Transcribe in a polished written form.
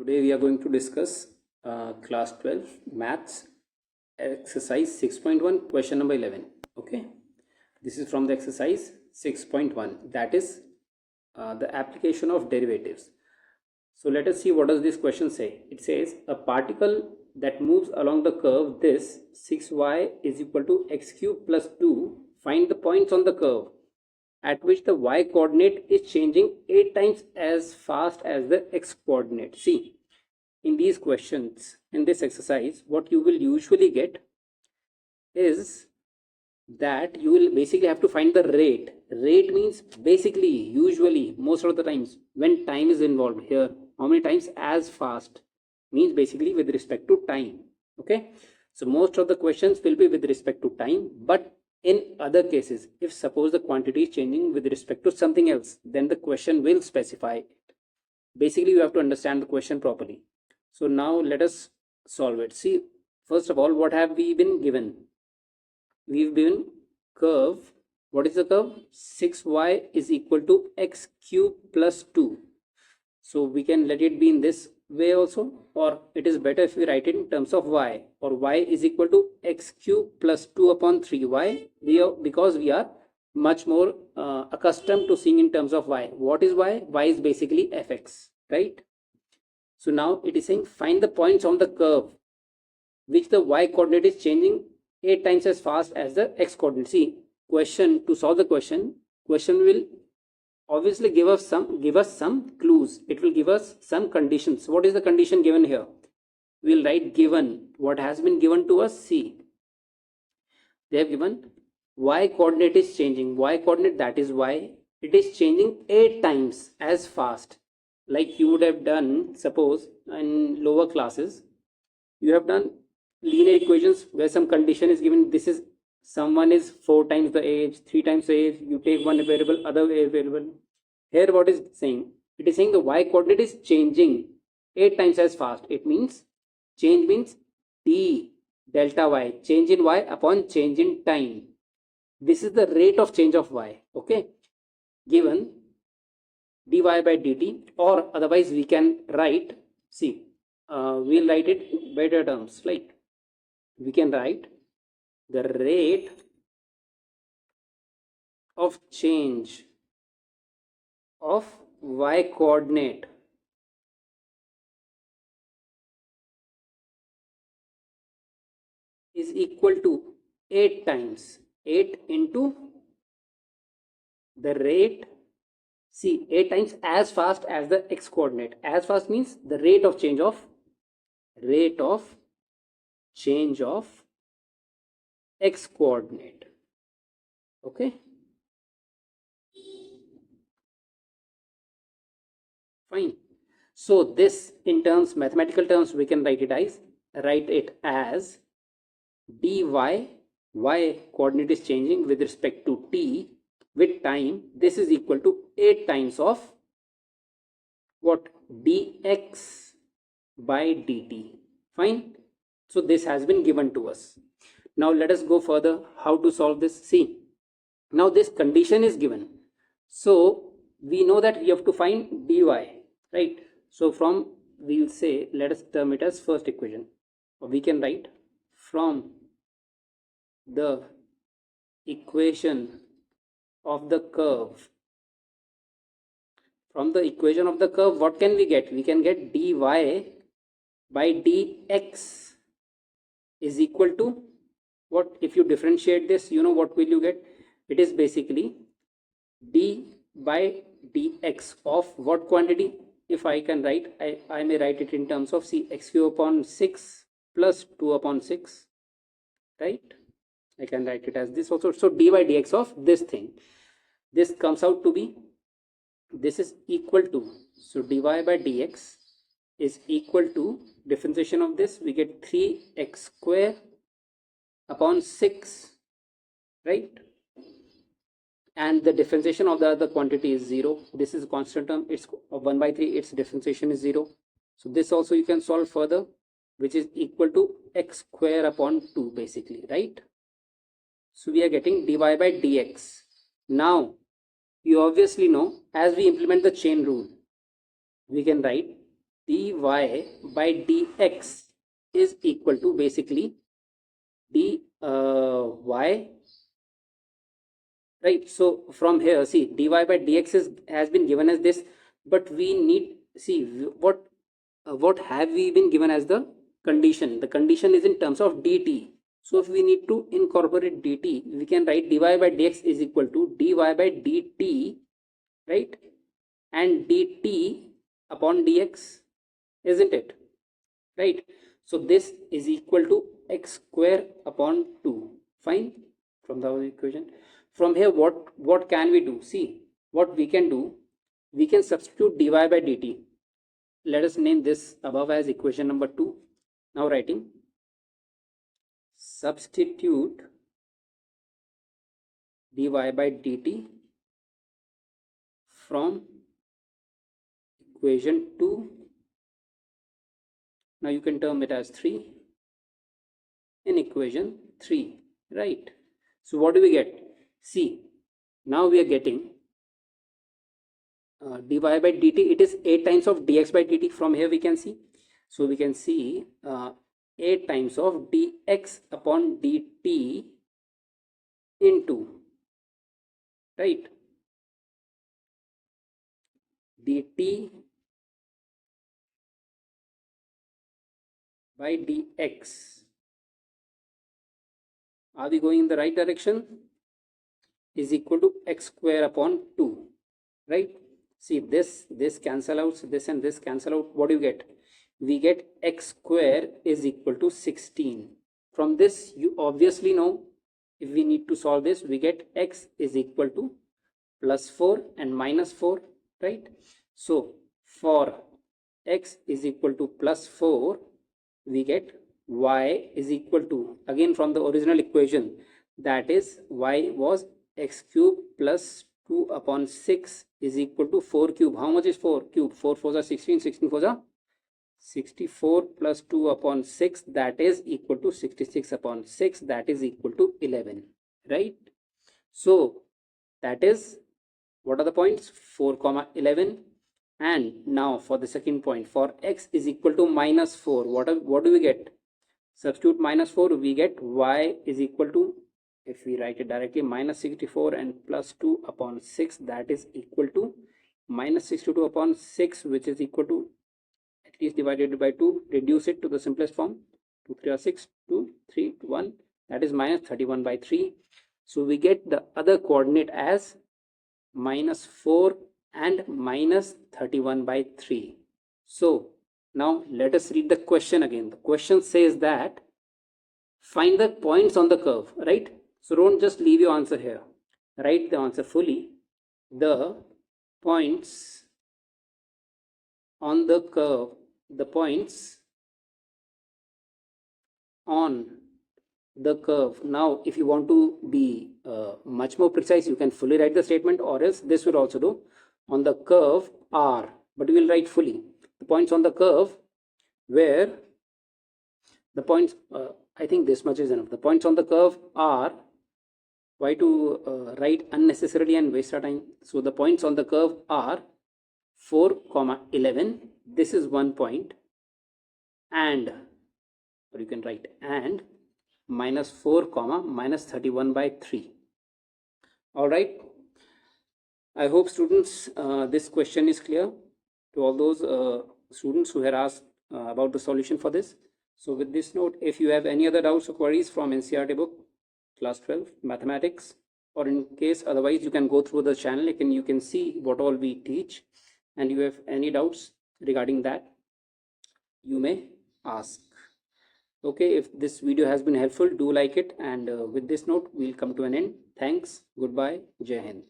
Today we are going to discuss class 12 maths exercise 6.1 question number 11. Okay, this is from the exercise 6.1, that is the application of derivatives. So let us see what does this question say. It says a particle that moves along the curve this 6y is equal to x cube plus 2. Find the points on the curve at which the y coordinate is changing 8 times as fast as the x coordinate. See, in these questions, in this exercise, what you will usually get is that you will basically have to find the rate. Rate means basically, usually, most of the times, when time is involved here, how many times as fast means basically with respect to time. Okay, so most of the questions will be with respect to time, but in other cases, if suppose the quantity is changing with respect to something else, then the question will specify it. Basically, you have to understand the question properly. So now let us solve it. See, first of all, what have we been given? We've been curve. What is the curve? 6y is equal to x cube plus 2. So we can let it be in this way also, or it is better if we write it in terms of y, or y is equal to x cube plus 2 upon 3y, because we are much more accustomed to seeing in terms of y. What is y? Y is basically fx, right? So now it is saying find the points on the curve which the y coordinate is changing 8 times as fast as the x coordinate. See, question, to solve the question will obviously give us some clues. It will give us some conditions. What is the condition given here? We'll write given. What has been given to us? See, they have given y coordinate is changing. Y coordinate, that is y, it is changing 8 times as fast. Like you would have done, suppose in lower classes, you have done linear equations where some condition is given. This is someone is 4 times the age, 3 times the age, you take one variable, other variable. Here what is saying? It is saying the y coordinate is changing 8 times as fast. It means change means d delta y, change in y upon change in time. This is the rate of change of y. Okay, given dy by dt, or otherwise we can write, see, we'll write it better terms, like we can write the rate of change of y coordinate is equal to 8 times 8 into the rate. See, 8 times as fast as the x coordinate. As fast means the rate of change of x coordinate. Okay, fine. So this, in terms, mathematical terms, we can write it as dy, y coordinate is changing with respect to t with time. This is equal to 8 times of what? Dx by dt. Fine. So this has been given to us. Now let us go further. How to solve this? See, now this condition is given, so we know that we have to find dy, right? So from, we will say, let us term it as first equation, or we can write from the equation of the curve. From the equation of the curve, what can we get? We can get dy by dx is equal to what? If you differentiate this, you know what will you get? It is basically d by dx of what quantity? If I can write, I may write it in terms of, see, x cube upon 6 plus 2 upon 6, right? I can write it as this also. So d by dx of this thing, this comes out to be, this is equal to, so dy by dx is equal to, differentiation of this, we get 3x square upon 6, right? And the differentiation of the other quantity is 0. This is a constant term, it's 1 by 3, its differentiation is 0. So this also you can solve further, which is equal to x square upon 2 basically, right? So we are getting dy by dx. Now you obviously know, as we implement the chain rule, we can write dy by dx is equal to basically dy, right? So from here, see, dy by dx has been given as this, but we need, see, what have we been given as the condition? The condition is in terms of dt. So if we need to incorporate dt, we can write dy by dx is equal to dy by dt, right? And dt upon dx, isn't it? Right? So this is equal to x square upon 2. Fine. From the equation, from here, what can we do? See, what we can do, we can substitute dy by dt. Let us name this above as equation number 2. Now writing, substitute dy by dt from equation 2. Now you can term it as 3 in equation 3, right? So what do we get? See, now we are getting dy by dt, it is 8 times of dx by dt. From here we can see, so we can see 8 times of dx upon dt into, right, dt by dx. Are we going in the right direction? Is equal to x square upon 2, right? See, this cancel out, this and this cancel out. What do you get? We get x square is equal to 16. From this, you obviously know, if we need to solve this, we get x is equal to plus 4 and minus 4, right? So for x is equal to plus 4, we get y is equal to, again from the original equation, that is y was x cube plus 2 upon 6 is equal to 4 cube. How much is 4 cube? 4 4s are 16, 16 4s are 64 plus 2 upon 6, that is equal to 66 upon 6, that is equal to 11, right? So that is, what are the points? 4 comma 11. And now for the second point, for x is equal to minus 4, what do we get? Substitute minus 4, we get y is equal to, if we write it directly, minus 64 and plus 2 upon 6, that is equal to minus 62 upon 6, which is equal to, at least divided by 2, reduce it to the simplest form, 2 3 are 6, 2 3 1, that is minus 31 by 3. So we get the other coordinate as minus 4 and minus 31 by 3. So now let us read the question again. The question says that find the points on the curve, right? So don't just leave your answer here. Write the answer fully. The points on the curve, the points on the curve. Now if you want to be much more precise, you can fully write the statement, or else this will also do. On the curve are, but we will write fully. The points on the curve where the points, I think this much is enough. The points on the curve are, why to write unnecessarily and waste our time? So the points on the curve are 4 comma 11, this is 1 point, and, or you can write and minus 4 comma minus 31 by 3. All right, I hope students this question is clear to all those students who had asked about the solution for this. So with this note, if you have any other doubts or queries from NCERT book class 12 mathematics, or in case otherwise, you can go through the channel, you can see what all we teach, and you have any doubts regarding that, you may ask. Okay, if this video has been helpful, do like it, and with this note we'll come to an end. Thanks, goodbye, Jai Hind.